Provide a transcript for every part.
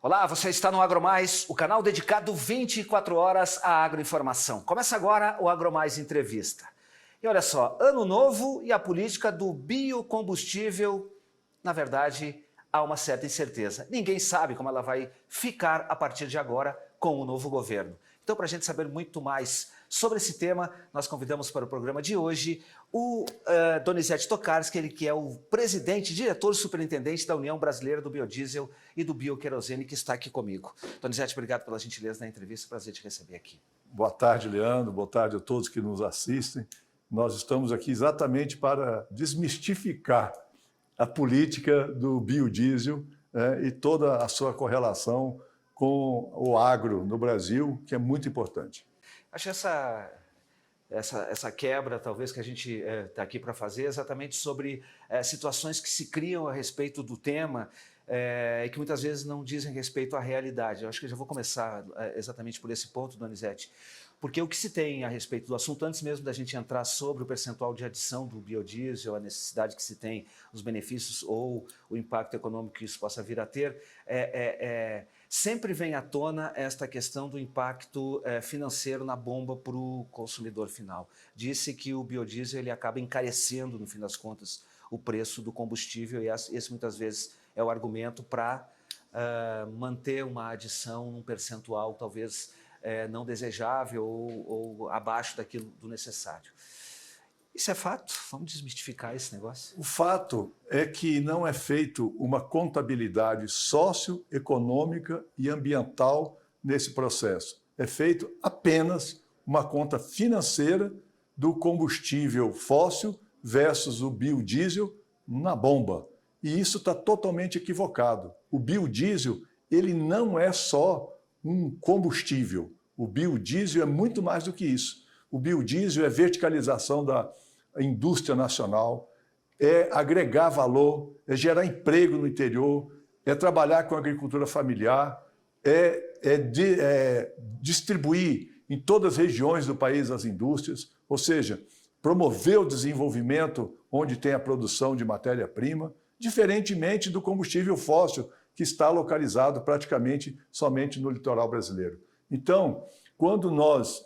Olá, você está no AgroMais, o canal dedicado 24 horas à agroinformação. Começa agora o AgroMais Entrevista. E olha só, ano novo e a política do biocombustível, na verdade, há uma certa incerteza. Ninguém sabe como ela vai ficar a partir de agora com o novo governo. Então, para a gente saber muito mais sobre esse tema, nós convidamos para o programa de hoje o Donizete Tokarski, ele que é o presidente, diretor superintendente da União Brasileira do Biodiesel e do Bioquerosene, que está aqui comigo. Donizete, obrigado pela gentileza da entrevista, prazer te receber aqui. Boa tarde, Leandro, boa tarde a todos que nos assistem. Nós estamos aqui exatamente para desmistificar a política do biodiesel e toda a sua correlação com o agro no Brasil, que é muito importante. Acho essa quebra, talvez, que a gente está aqui para fazer, exatamente sobre situações que se criam a respeito do tema e que muitas vezes não dizem respeito à realidade. Eu acho que eu já vou começar exatamente por esse ponto, Donizete, porque o que se tem a respeito do assunto, antes mesmo da gente entrar sobre o percentual de adição do biodiesel, a necessidade que se tem, os benefícios ou o impacto econômico que isso possa vir a ter, sempre vem à tona esta questão do impacto financeiro na bomba para o consumidor final. Disse que o biodiesel ele acaba encarecendo, no fim das contas, o preço do combustível, e esse muitas vezes é o argumento para manter uma adição num percentual talvez não desejável ou abaixo daquilo do necessário. Isso é fato? Vamos desmistificar esse negócio? O fato é que não é feito uma contabilidade socioeconômica e ambiental nesse processo. É feito apenas uma conta financeira do combustível fóssil versus o biodiesel na bomba. E isso está totalmente equivocado. O biodiesel, ele não é só um combustível. O biodiesel é muito mais do que isso. O biodiesel é verticalização da indústria nacional, é agregar valor, é gerar emprego no interior, é trabalhar com a agricultura familiar, distribuir em todas as regiões do país as indústrias, ou seja, promover o desenvolvimento onde tem a produção de matéria-prima, diferentemente do combustível fóssil, que está localizado praticamente somente no litoral brasileiro. Então, quando nós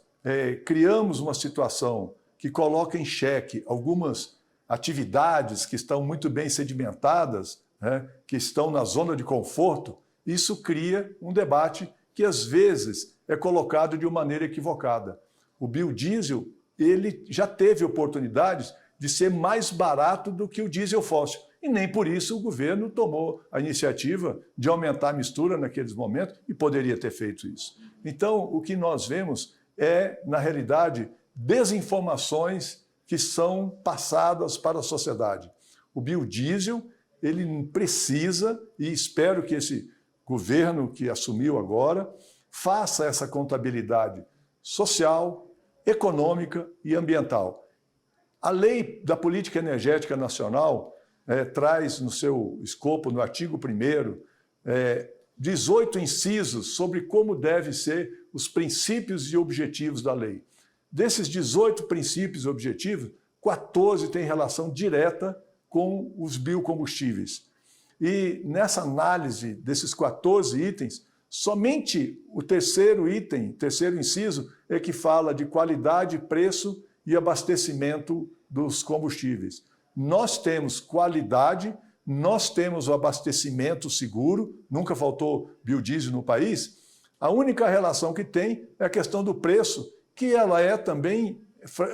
criamos uma situação que coloca em xeque algumas atividades que estão muito bem sedimentadas, que estão na zona de conforto, isso cria um debate que às vezes é colocado de uma maneira equivocada. O biodiesel, ele já teve oportunidades de ser mais barato do que o diesel fóssil. E nem por isso o governo tomou a iniciativa de aumentar a mistura naqueles momentos e poderia ter feito isso. Então, o que nós vemos é, na realidade, desinformações que são passadas para a sociedade. O biodiesel, ele precisa, e espero que esse governo que assumiu agora, faça essa contabilidade social, econômica e ambiental. A Lei da Política Energética Nacional traz no seu escopo, no artigo 1º, 18 incisos sobre como devem ser os princípios e objetivos da lei. Desses 18 princípios e objetivos, 14 têm relação direta com os biocombustíveis. E nessa análise desses 14 itens, somente o terceiro item, terceiro inciso, é que fala de qualidade, preço e abastecimento dos combustíveis. Nós temos qualidade, nós temos o abastecimento seguro, nunca faltou biodiesel no país. A única relação que tem é a questão do preço, que ela é também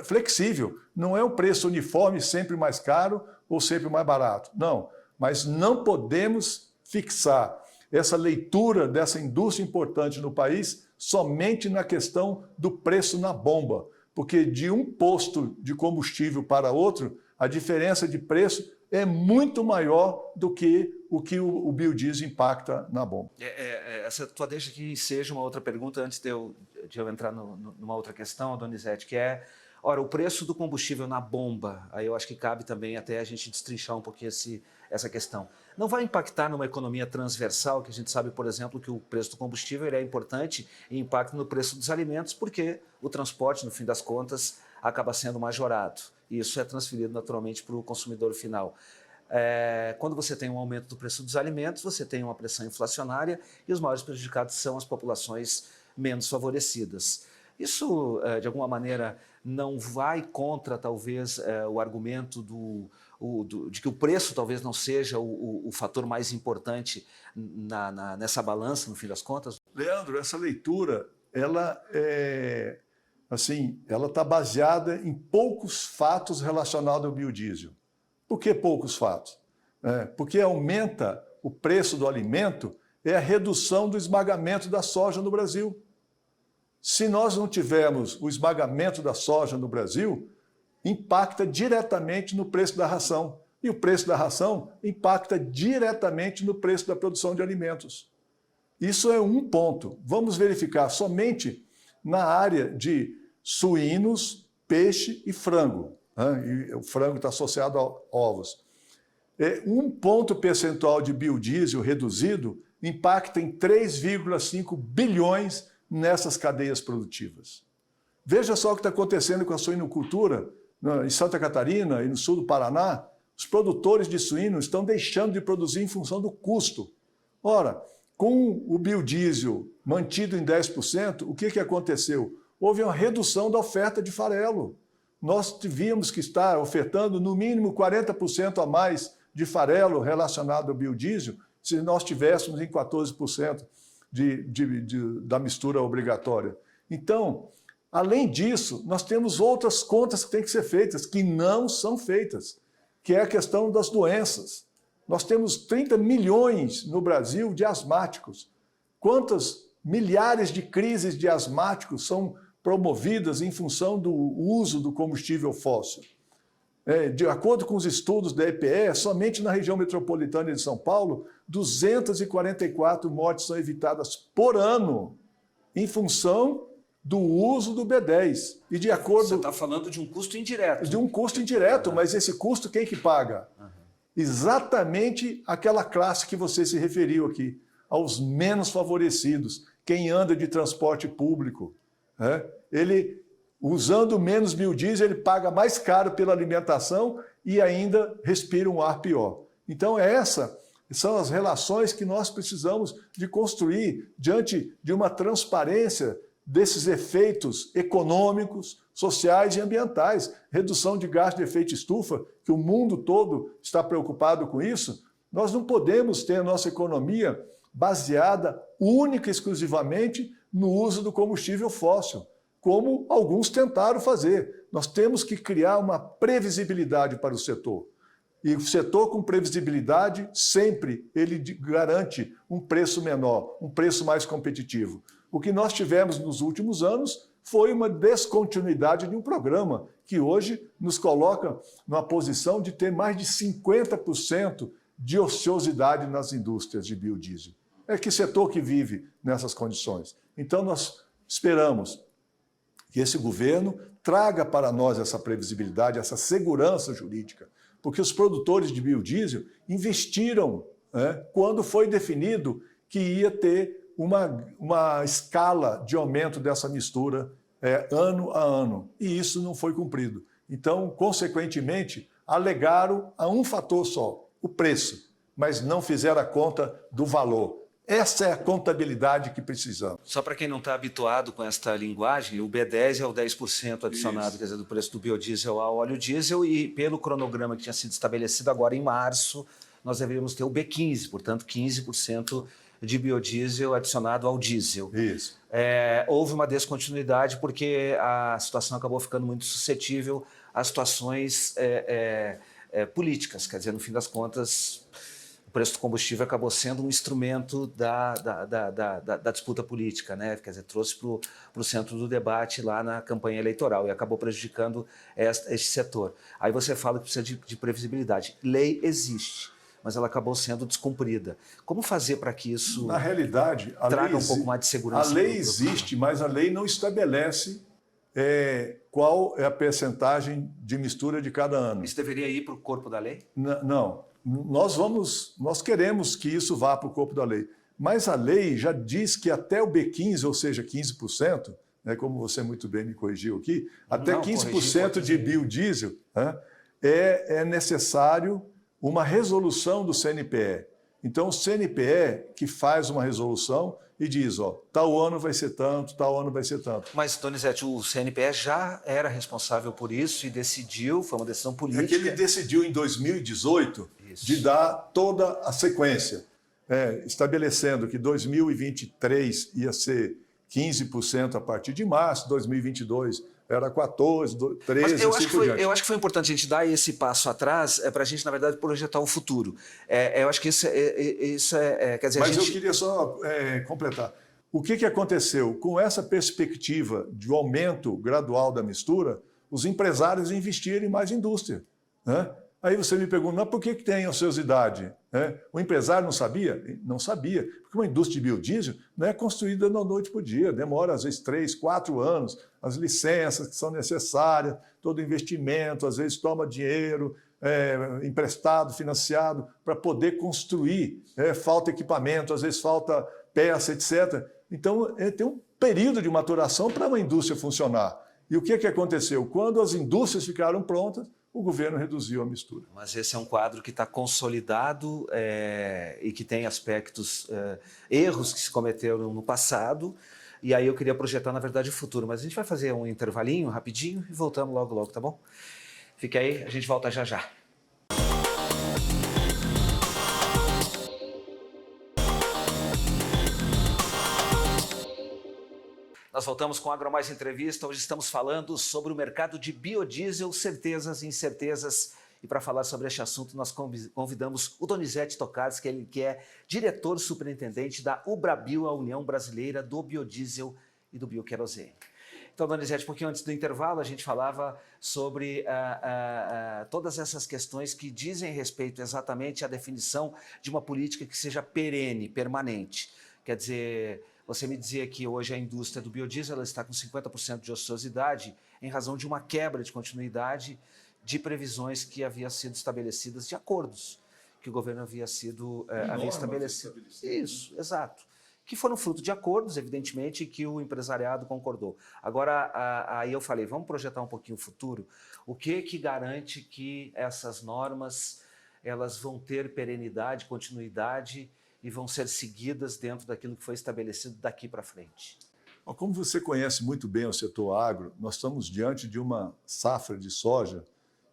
flexível. Não é um preço uniforme, sempre mais caro ou sempre mais barato. Não, mas não podemos fixar essa leitura dessa indústria importante no país somente na questão do preço na bomba, porque de um posto de combustível para outro, a diferença de preço é muito maior do que o biodiesel impacta na bomba. Essa tua deixa que seja uma outra pergunta antes de eu entrar numa outra questão, Donizete, que é, ora, o preço do combustível na bomba, aí eu acho que cabe também até a gente destrinchar um pouquinho essa questão. Não vai impactar numa economia transversal, que a gente sabe, por exemplo, que o preço do combustível ele é importante e impacta no preço dos alimentos, porque o transporte, no fim das contas, acaba sendo majorado. E isso é transferido naturalmente para o consumidor final. Quando você tem um aumento do preço dos alimentos, você tem uma pressão inflacionária e os maiores prejudicados são as populações menos favorecidas. Isso, de alguma maneira, não vai contra, talvez, o argumento de que o preço talvez não seja o fator mais importante nessa balança, no fim das contas? Leandro, essa leitura, ela está baseada em poucos fatos relacionados ao biodiesel. Por que poucos fatos? Porque aumenta o preço do alimento, é a redução do esmagamento da soja no Brasil. Se nós não tivermos o esmagamento da soja no Brasil, impacta diretamente no preço da ração. E o preço da ração impacta diretamente no preço da produção de alimentos. Isso é um ponto. Vamos verificar somente na área de suínos, peixe e frango. E o frango está associado a ovos. Um ponto percentual de biodiesel reduzido impacta em 3,5 bilhões nessas cadeias produtivas. Veja só o que está acontecendo com a suinocultura em Santa Catarina e no sul do Paraná. Os produtores de suíno estão deixando de produzir em função do custo. Ora, com o biodiesel mantido em 10%, o que aconteceu? Houve uma redução da oferta de farelo. Nós devíamos que estar ofertando no mínimo 40% a mais de farelo relacionado ao biodiesel, se nós tivéssemos em 14% da mistura obrigatória. Então, além disso, nós temos outras contas que têm que ser feitas, que não são feitas, que é a questão das doenças. Nós temos 30 milhões no Brasil de asmáticos. Quantas milhares de crises de asmáticos são promovidas em função do uso do combustível fóssil? De acordo com os estudos da EPE, somente na região metropolitana de São Paulo, 244 mortes são evitadas por ano em função do uso do B10. E de acordo... Você está falando de um custo indireto. De um custo indireto, mas esse custo quem que paga? Exatamente aquela classe que você se referiu aqui, aos menos favorecidos, quem anda de transporte público. Ele, usando menos biodiesel, ele paga mais caro pela alimentação e ainda respira um ar pior. Então, essas são as relações que nós precisamos de construir diante de uma transparência desses efeitos econômicos, sociais e ambientais. Redução de gás de efeito estufa, que o mundo todo está preocupado com isso. Nós não podemos ter a nossa economia baseada única e exclusivamente no uso do combustível fóssil, como alguns tentaram fazer. Nós temos que criar uma previsibilidade para o setor. E o setor com previsibilidade, sempre ele garante um preço menor, um preço mais competitivo. O que nós tivemos nos últimos anos foi uma descontinuidade de um programa que hoje nos coloca numa posição de ter mais de 50% de ociosidade nas indústrias de biodiesel. É que setor que vive nessas condições? Então nós esperamos que esse governo traga para nós essa previsibilidade, essa segurança jurídica, porque os produtores de biodiesel investiram quando foi definido que ia ter uma escala de aumento dessa mistura ano a ano, e isso não foi cumprido. Então, consequentemente, alegaram a um fator só, o preço, mas não fizeram a conta do valor. Essa é a contabilidade que precisamos. Só para quem não está habituado com esta linguagem, o B10 é o 10% adicionado, quer dizer, do preço do biodiesel ao óleo diesel, e pelo cronograma que tinha sido estabelecido agora em março, nós deveríamos ter o B15, portanto 15% de biodiesel adicionado ao diesel. Isso. Houve uma descontinuidade porque a situação acabou ficando muito suscetível a situações políticas, quer dizer, no fim das contas, o preço do combustível acabou sendo um instrumento da disputa política, né? Quer dizer, trouxe para o centro do debate lá na campanha eleitoral e acabou prejudicando este setor. Aí você fala que precisa de previsibilidade. Lei existe, mas ela acabou sendo descumprida. Como fazer para que isso, na realidade, traga um pouco mais de segurança? A lei existe, mas a lei não estabelece qual é a percentagem de mistura de cada ano. Isso deveria ir para o corpo da lei? Não. Nós queremos que isso vá para o corpo da lei. Mas a lei já diz que até o B15, ou seja, 15%, como você muito bem me corrigiu aqui, até 15% de biodiesel é necessário uma resolução do CNPE. Então, o CNPE que faz uma resolução e diz, ó, tal ano vai ser tanto, tal ano vai ser tanto. Mas, Donizete, o CNPE já era responsável por isso e decidiu, foi uma decisão política. É que ele decidiu em 2018 Isso. de dar toda a sequência, estabelecendo que 2023 ia ser 15% a partir de março, 2022 era 14, 13, mas eu acho que foi importante a gente dar esse passo atrás para a gente, na verdade, projetar o futuro. Eu acho que isso quer dizer, Mas eu queria só completar. O que aconteceu? Com essa perspectiva de aumento gradual da mistura, os empresários investiram em mais indústria, né? Aí você me pergunta, mas por que tem ociosidade? O empresário não sabia? Não sabia, porque uma indústria de biodiesel não é construída da noite para o dia, demora às vezes 3, 4 anos, as licenças que são necessárias, todo o investimento, às vezes toma dinheiro emprestado, financiado, para poder construir, falta equipamento, às vezes falta peça, etc. Então, tem um período de maturação para uma indústria funcionar. E o que aconteceu? Quando as indústrias ficaram prontas, o governo reduziu a mistura. Mas esse é um quadro que está consolidado e que tem aspectos, erros que se cometeram no passado, e aí eu queria projetar, na verdade, o futuro. Mas a gente vai fazer um intervalinho rapidinho e voltamos logo, logo, tá bom? Fica aí, a gente volta já já. Nós voltamos com a AgroMais Entrevista. Hoje estamos falando sobre o mercado de biodiesel, certezas e incertezas. E para falar sobre este assunto, nós convidamos o Donizete Tokarski, ele que é diretor superintendente da UBRABIO, a União Brasileira do Biodiesel e do Bioquerosene. Então, Donizete, um pouquinho antes do intervalo, a gente falava sobre todas essas questões que dizem respeito exatamente à definição de uma política que seja perene, permanente. Quer dizer, você me dizia que hoje a indústria do biodiesel ela está com 50% de ociosidade em razão de uma quebra de continuidade de previsões que haviam sido estabelecidas, de acordos que o governo havia estabelecido. Isso, exato. Que foram fruto de acordos, evidentemente, que o empresariado concordou. Agora, aí eu falei, vamos projetar um pouquinho o futuro. O que garante que essas normas elas vão ter perenidade, continuidade e vão ser seguidas dentro daquilo que foi estabelecido daqui para frente? Como você conhece muito bem o setor agro, nós estamos diante de uma safra de soja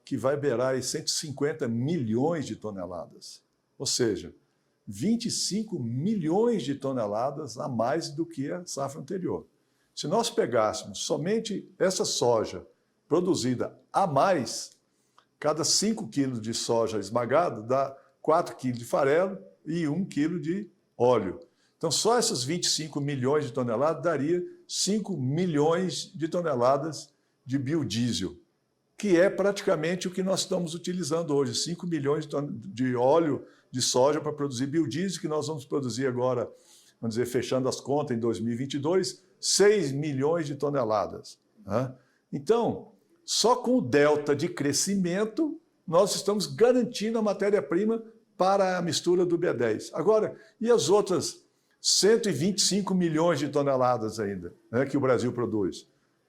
que vai beirar aí 150 milhões de toneladas. Ou seja, 25 milhões de toneladas a mais do que a safra anterior. Se nós pegássemos somente essa soja produzida a mais, cada 5 quilos de soja esmagada dá 4 quilos de farelo e 1 quilo de óleo. Então, só essas 25 milhões de toneladas daria 5 milhões de toneladas de biodiesel, que é praticamente o que nós estamos utilizando hoje, 5 milhões de óleo de soja para produzir biodiesel, que nós vamos produzir agora, vamos dizer, fechando as contas em 2022, 6 milhões de toneladas. Né? Então, só com o delta de crescimento, nós estamos garantindo a matéria-prima para a mistura do B10. Agora, e as outras 125 milhões de toneladas ainda, né, que o Brasil produz?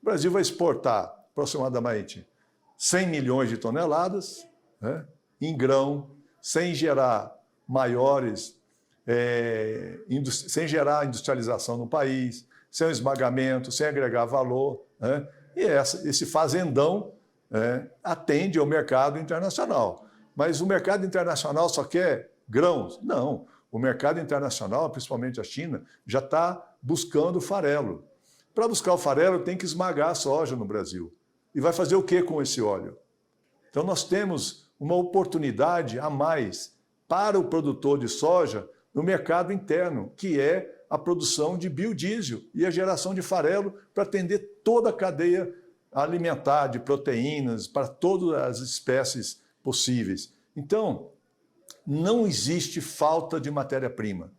O Brasil vai exportar aproximadamente 100 milhões de toneladas, né, em grão, sem gerar sem gerar industrialização no país, sem o esmagamento, sem agregar valor, né? E esse fazendão atende ao mercado internacional. Mas o mercado internacional só quer grãos? Não. O mercado internacional, principalmente a China, já está buscando farelo. Para buscar o farelo, tem que esmagar a soja no Brasil. E vai fazer o que com esse óleo? Então, nós temos uma oportunidade a mais para o produtor de soja no mercado interno, que é a produção de biodiesel e a geração de farelo para atender toda a cadeia alimentar de proteínas para todas as espécies possíveis. Então, não existe falta de matéria-prima.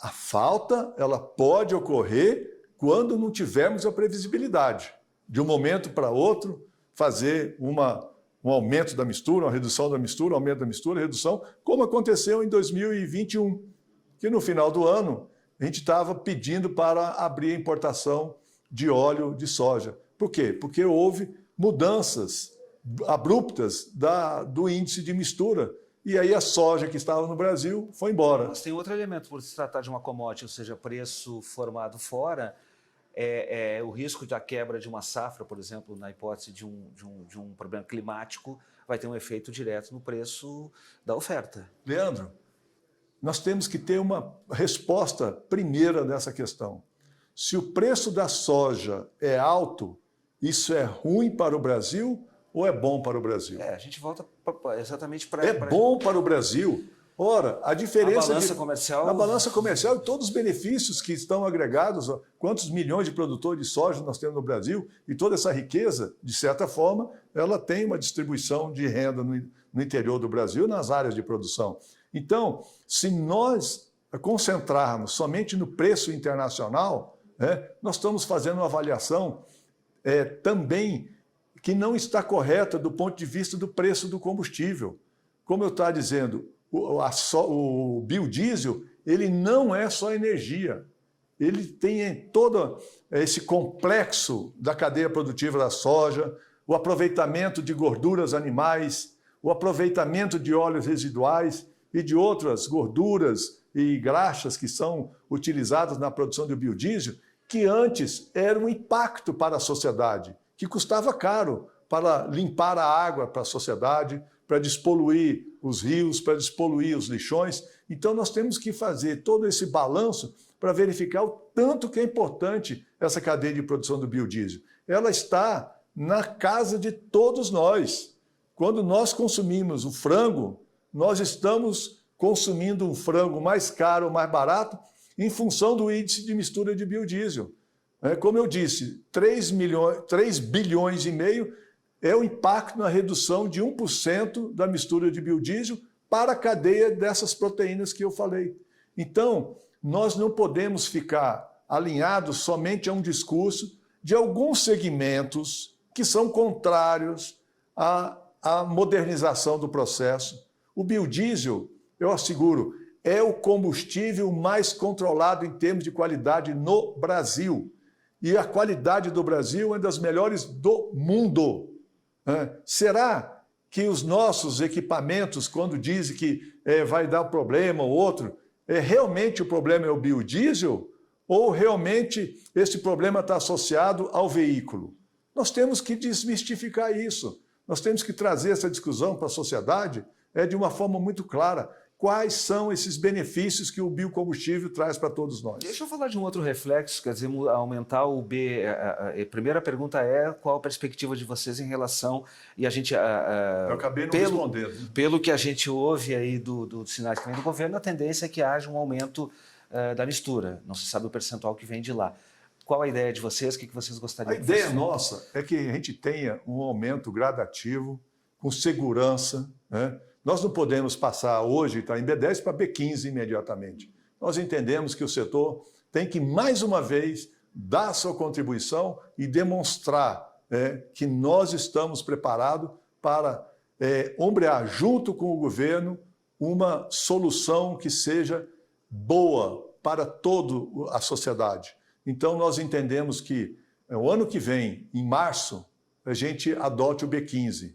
A falta ela pode ocorrer quando não tivermos a previsibilidade. De um momento para outro, fazer um aumento da mistura, uma redução da mistura, aumento da mistura, redução, como aconteceu em 2021, que no final do ano a gente estava pedindo para abrir a importação de óleo de soja. Por quê? Porque houve mudanças abruptas do índice de mistura. E aí a soja que estava no Brasil foi embora. Mas tem outro elemento, por se tratar de uma commodity, ou seja, preço formado fora, o risco da quebra de uma safra, por exemplo, na hipótese de um problema climático, vai ter um efeito direto no preço da oferta. Leandro, nós temos que ter uma resposta primeira nessa questão. Se o preço da soja é alto, isso é ruim para o Brasil ou é bom para o Brasil? A gente volta exatamente para... É bom para o Brasil. Ora, a diferença... Na balança comercial e todos os benefícios que estão agregados, ó, quantos milhões de produtores de soja nós temos no Brasil, e toda essa riqueza, de certa forma, ela tem uma distribuição de renda no interior do Brasil, nas áreas de produção. Então, se nós concentrarmos somente no preço internacional, nós estamos fazendo uma avaliação também que não está correta do ponto de vista do preço do combustível. Como eu estava dizendo, o biodiesel, ele não é só energia. Ele tem todo esse complexo da cadeia produtiva da soja, o aproveitamento de gorduras animais, o aproveitamento de óleos residuais e de outras gorduras e graxas que são utilizadas na produção do biodiesel, que antes era um impacto para a sociedade, que custava caro para limpar a água para a sociedade, para despoluir os rios, para despoluir os lixões. Então nós temos que fazer todo esse balanço para verificar o tanto que é importante essa cadeia de produção do biodiesel. Ela está na casa de todos nós. Quando nós consumimos o frango, nós estamos consumindo um frango mais caro ou mais barato em função do índice de mistura de biodiesel. Como eu disse, 3 bilhões e meio é o impacto na redução de 1% da mistura de biodiesel para a cadeia dessas proteínas que eu falei. Então, nós não podemos ficar alinhados somente a um discurso de alguns segmentos que são contrários à modernização do processo. O biodiesel, eu asseguro, é o combustível mais controlado em termos de qualidade no Brasil. E a qualidade do Brasil é uma das melhores do mundo. Será que os nossos equipamentos, quando dizem que vai dar problema ou outro, realmente o problema é o biodiesel? Ou realmente esse problema está associado ao veículo? Nós temos que desmistificar isso. Nós temos que trazer essa discussão para a sociedade de uma forma muito clara. Quais são esses benefícios que o biocombustível traz para todos nós? Deixa eu falar de um outro reflexo, quer dizer, aumentar o B. A primeira pergunta é qual a perspectiva de vocês em relação, e a gente... Eu acabei não respondendo. Pelo que a gente ouve aí do sinais que vem do governo, a tendência é que haja um aumento da mistura. Não se sabe o percentual que vem de lá. Qual a ideia de vocês? O que vocês gostariam de fazer? A ideia nossa é que a gente tenha um aumento gradativo, com segurança, né? Nós não podemos passar hoje, está em B10 para B15 imediatamente. Nós entendemos que o setor tem que, mais uma vez, dar a sua contribuição e demonstrar que nós estamos preparados para ombrear junto com o governo uma solução que seja boa para toda a sociedade. Então, nós entendemos que o ano que vem, em março, a gente adote o B15.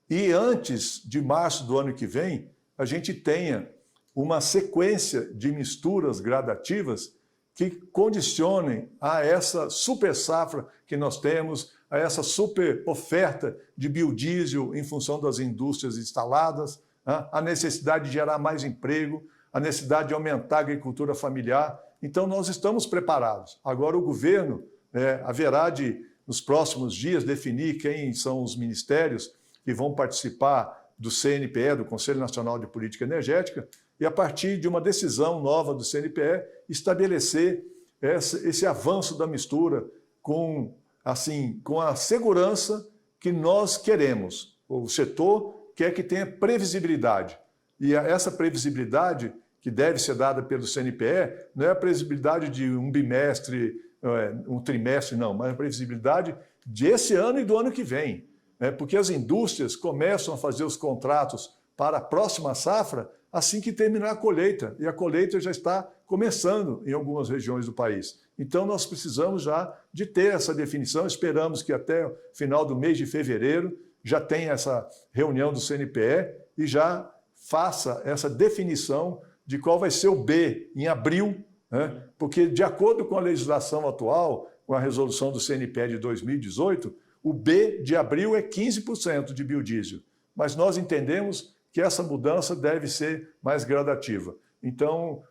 E antes de março do ano que vem, a gente tenha uma sequência de misturas gradativas que condicionem a essa super safra que nós temos, a essa super oferta de biodiesel em função das indústrias instaladas, a necessidade de gerar mais emprego, a necessidade de aumentar a agricultura familiar. Então, nós estamos preparados. Agora, o governo haverá de, nos próximos dias, definir quem são os ministérios que vão participar do CNPE, do Conselho Nacional de Política Energética, e a partir de uma decisão nova do CNPE, estabelecer esse avanço da mistura com a segurança que nós queremos. O setor quer que tenha previsibilidade. E essa previsibilidade que deve ser dada pelo CNPE não é a previsibilidade de um bimestre, um trimestre, não, mas a previsibilidade desse ano e do ano que vem. Porque as indústrias começam a fazer os contratos para a próxima safra assim que terminar a colheita. E a colheita já está começando em algumas regiões do país. Então, nós precisamos já de ter essa definição. Esperamos que até o final do mês de fevereiro já tenha essa reunião do CNPE e já faça essa definição de qual vai ser o B em abril, né? Porque, de acordo com a legislação atual, com a resolução do CNPE de 2018, o B de abril é 15% de biodiesel. Mas nós entendemos que essa mudança deve ser mais gradativa. Então,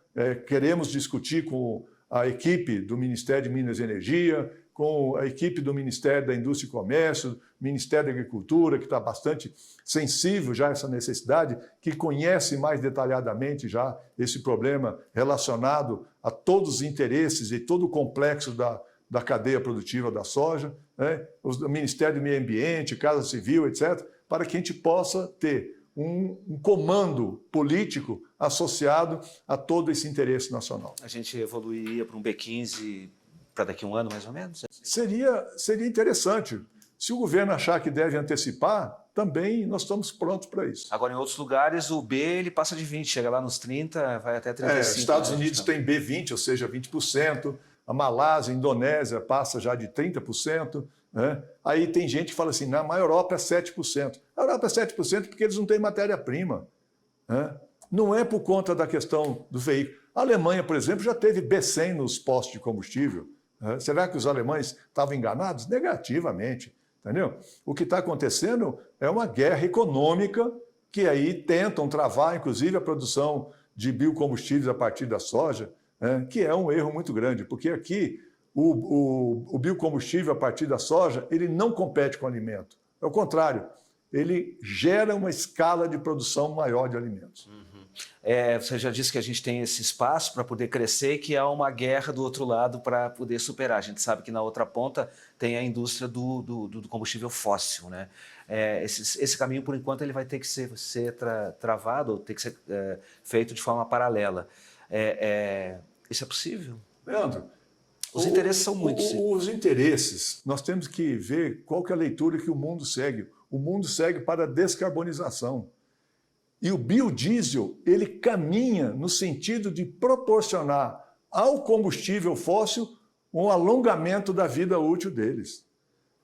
queremos discutir com a equipe do Ministério de Minas e Energia, com a equipe do Ministério da Indústria e Comércio, Ministério da Agricultura, que está bastante sensível já a essa necessidade, que conhece mais detalhadamente já esse problema relacionado a todos os interesses e todo o complexo da cadeia produtiva da soja, né? O Ministério do Meio Ambiente, Casa Civil, etc., para que a gente possa ter um comando político associado a todo esse interesse nacional. A gente evoluiria para um B15 para daqui a um ano, mais ou menos? Seria interessante. Se o governo achar que deve antecipar, também nós estamos prontos para isso. Agora, em outros lugares, o B ele passa de 20, chega lá nos 30, vai até 35. Estados Unidos tem B20, ou seja, 20%. A Malásia, a Indonésia passa já de 30%. Né? Aí tem gente que fala assim, na Europa é 7%. A Europa é 7% porque eles não têm matéria-prima. Né? Não é por conta da questão do veículo. A Alemanha, por exemplo, já teve B100 nos postos de combustível. Né? Será que os alemães estavam enganados? Negativamente. Entendeu? O que está acontecendo é uma guerra econômica que aí tentam travar, inclusive, a produção de biocombustíveis a partir da soja, né? Que é um erro muito grande, porque aqui o biocombustível a partir da soja ele não compete com o alimento. É o contrário, ele gera uma escala de produção maior de alimentos. Você já disse que a gente tem esse espaço para poder crescer e que há uma guerra do outro lado para poder superar. A gente sabe que na outra ponta tem a indústria do combustível fóssil, né? Esse caminho, por enquanto, ele vai ter que ser travado, ou ter que ser feito de forma paralela. Isso é possível? Leandro, os interesses são muitos. Os interesses, nós temos que ver qual que é a leitura que o mundo segue. O mundo segue para a descarbonização. E o biodiesel, ele caminha no sentido de proporcionar ao combustível fóssil um alongamento da vida útil deles.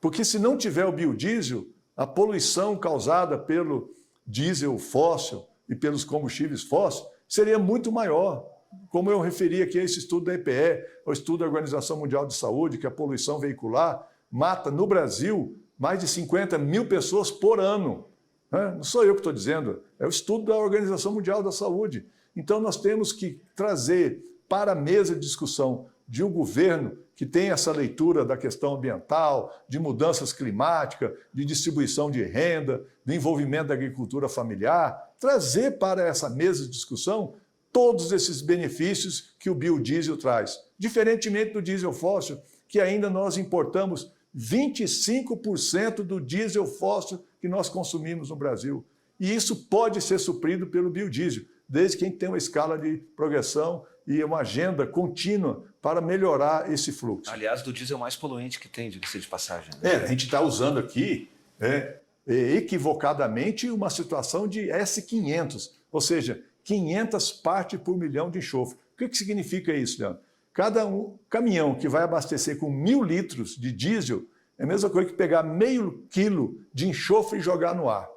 Porque se não tiver o biodiesel, a poluição causada pelo diesel fóssil e pelos combustíveis fósseis seria muito maior. Como eu referi aqui a esse estudo da EPE, o estudo da Organização Mundial de Saúde, que a poluição veicular mata no Brasil mais de 50 mil pessoas por ano. Não sou eu que estou dizendo, é o estudo da Organização Mundial da Saúde. Então, nós temos que trazer para a mesa de discussão de um governo que tem essa leitura da questão ambiental, de mudanças climáticas, de distribuição de renda, de envolvimento da agricultura familiar, trazer para essa mesa de discussão todos esses benefícios que o biodiesel traz. Diferentemente do diesel fóssil, que ainda nós importamos 25% do diesel fóssil que nós consumimos no Brasil. E isso pode ser suprido pelo biodiesel, desde que a gente tenha uma escala de progressão e uma agenda contínua para melhorar esse fluxo. Aliás, do diesel mais poluente que tem, diga-se de passagem. Né? A gente está usando aqui equivocadamente uma situação de S500, ou seja, 500 partes por milhão de enxofre. O que significa isso, Leandro? Cada caminhão que vai abastecer com 1.000 litros de diesel é a mesma coisa que pegar meio quilo de enxofre e jogar no ar.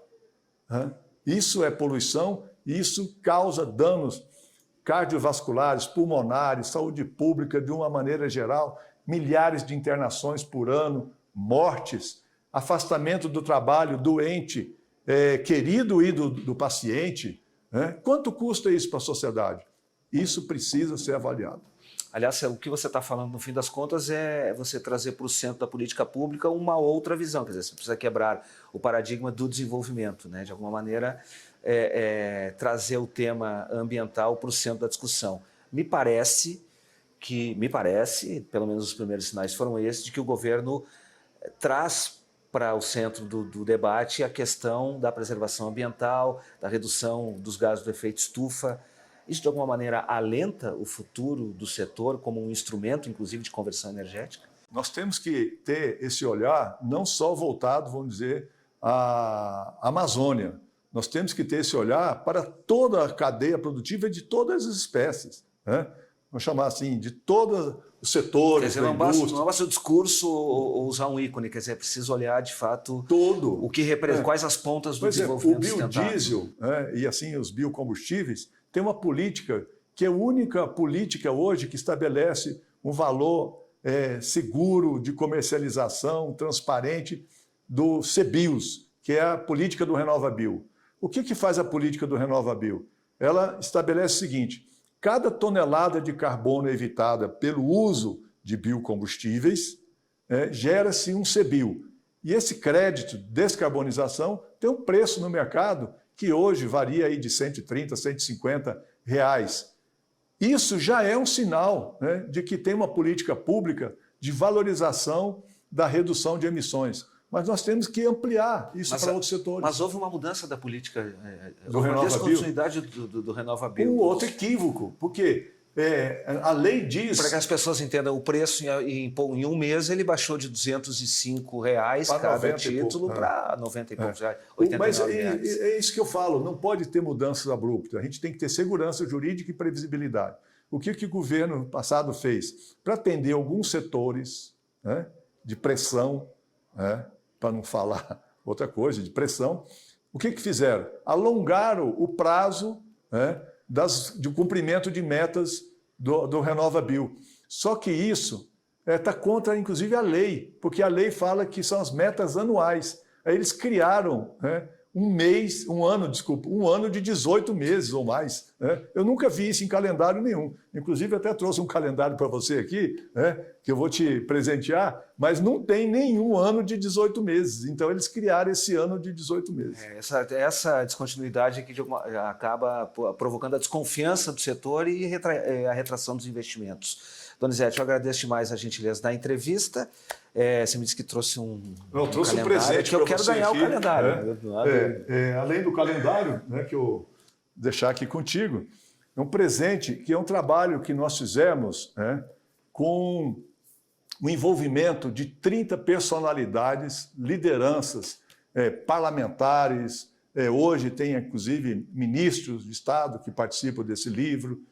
Isso é poluição e isso causa danos cardiovasculares, pulmonares, saúde pública de uma maneira geral, milhares de internações por ano, mortes, afastamento do trabalho do ente querido e do paciente. Quanto custa isso para a sociedade? Isso precisa ser avaliado. Aliás, o que você está falando, no fim das contas, é você trazer para o centro da política pública uma outra visão. Quer dizer, você precisa quebrar o paradigma do desenvolvimento, né? De alguma maneira, trazer o tema ambiental para o centro da discussão. Me parece, pelo menos os primeiros sinais foram esses, de que o governo traz para o centro do debate a questão da preservação ambiental, da redução dos gases do efeito estufa. Isso, de alguma maneira, alenta o futuro do setor como um instrumento, inclusive, de conversão energética? Nós temos que ter esse olhar não só voltado, vamos dizer, à Amazônia. Nós temos que ter esse olhar para toda a cadeia produtiva de todas as espécies, né? Vamos chamar assim, de todos os setores. Quer dizer, não basta o discurso ou usar um ícone, quer dizer, é preciso olhar de fato todo o que representa, quais as pontas do desenvolvimento sustentável. O biodiesel, né, e assim os biocombustíveis tem uma política que é a única política hoje que estabelece um valor seguro de comercialização, transparente do CBIOS, que é a política do RenovaBio. O que faz a política do RenovaBio? Ela estabelece o seguinte: cada tonelada de carbono evitada pelo uso de biocombustíveis gera-se um CBIO. E esse crédito de descarbonização tem um preço no mercado que hoje varia aí de 130, 150 reais. Isso já é um sinal, né, de que tem uma política pública de valorização da redução de emissões. Mas nós temos que ampliar isso para outros setores. Mas houve uma mudança da política, do uma RenovaBio. descontinuidade do RenovaBio. Um outro equívoco, porque a lei diz... Para que as pessoas entendam, o preço em um mês ele baixou de R$205 cada título para 90 e poucos reais, 89 reais. É isso que eu falo, não pode ter mudanças abruptas. A gente tem que ter segurança jurídica e previsibilidade. O que o governo passado fez? Para atender alguns setores, né, de pressão, né, para não falar outra coisa, de pressão, o que fizeram? Alongaram o prazo, né, de cumprimento de metas do RenovaBio. Só que isso está contra, inclusive, a lei, porque a lei fala que são as metas anuais. Aí eles criaram, né, um ano de 18 meses ou mais, né? Eu nunca vi isso em calendário nenhum. Inclusive, até trouxe um calendário para você aqui, né, que eu vou te presentear, mas não tem nenhum ano de 18 meses. Então, eles criaram esse ano de 18 meses. Essa descontinuidade que acaba provocando a desconfiança do setor e a retração dos investimentos. Donizete, eu agradeço demais a gentileza da entrevista. Você me disse que trouxe eu trouxe um presente que eu quero ganhar aqui, o calendário. Além do calendário, né, que eu deixar aqui contigo, é um presente que é um trabalho que nós fizemos, né, com o envolvimento de 30 personalidades, lideranças parlamentares. Hoje tem, inclusive, ministros de Estado que participam desse livro,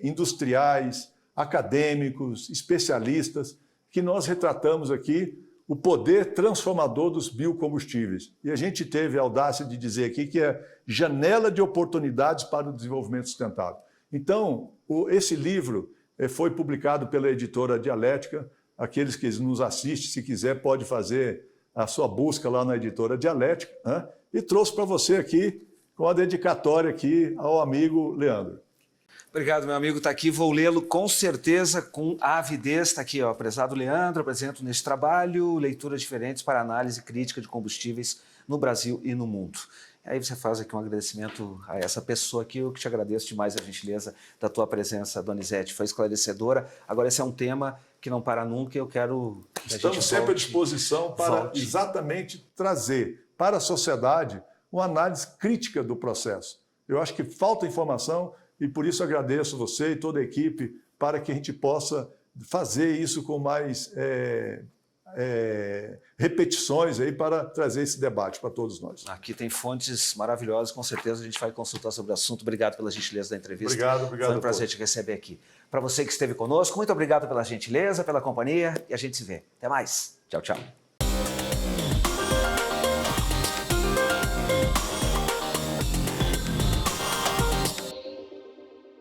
industriais, acadêmicos, especialistas, que nós retratamos aqui o poder transformador dos biocombustíveis. E a gente teve a audácia de dizer aqui que é janela de oportunidades para o desenvolvimento sustentável. Então, esse livro foi publicado pela editora Dialética. Aqueles que nos assistem, se quiser, pode fazer a sua busca lá na editora Dialética, né? E trouxe para você aqui, com a dedicatória aqui ao amigo Leandro. Obrigado, meu amigo. Está aqui, vou lê-lo com certeza, com avidez. Está aqui, ó, prezado Leandro, apresento neste trabalho leituras diferentes para análise crítica de combustíveis no Brasil e no mundo. Aí você faz aqui um agradecimento a essa pessoa aqui, eu que te agradeço demais a gentileza da tua presença, Donizete, foi esclarecedora. Agora esse é um tema que não para nunca e eu quero que a gente Estamos sempre à disposição para exatamente trazer para a sociedade uma análise crítica do processo. Eu acho que falta informação e por isso agradeço você e toda a equipe para que a gente possa fazer isso com mais repetições aí para trazer esse debate para todos nós. Aqui tem fontes maravilhosas, com certeza a gente vai consultar sobre o assunto. Obrigado pela gentileza da entrevista. Obrigado. Foi um prazer te receber aqui. Para você que esteve conosco, muito obrigado pela gentileza, pela companhia e a gente se vê. Até mais. Tchau, tchau.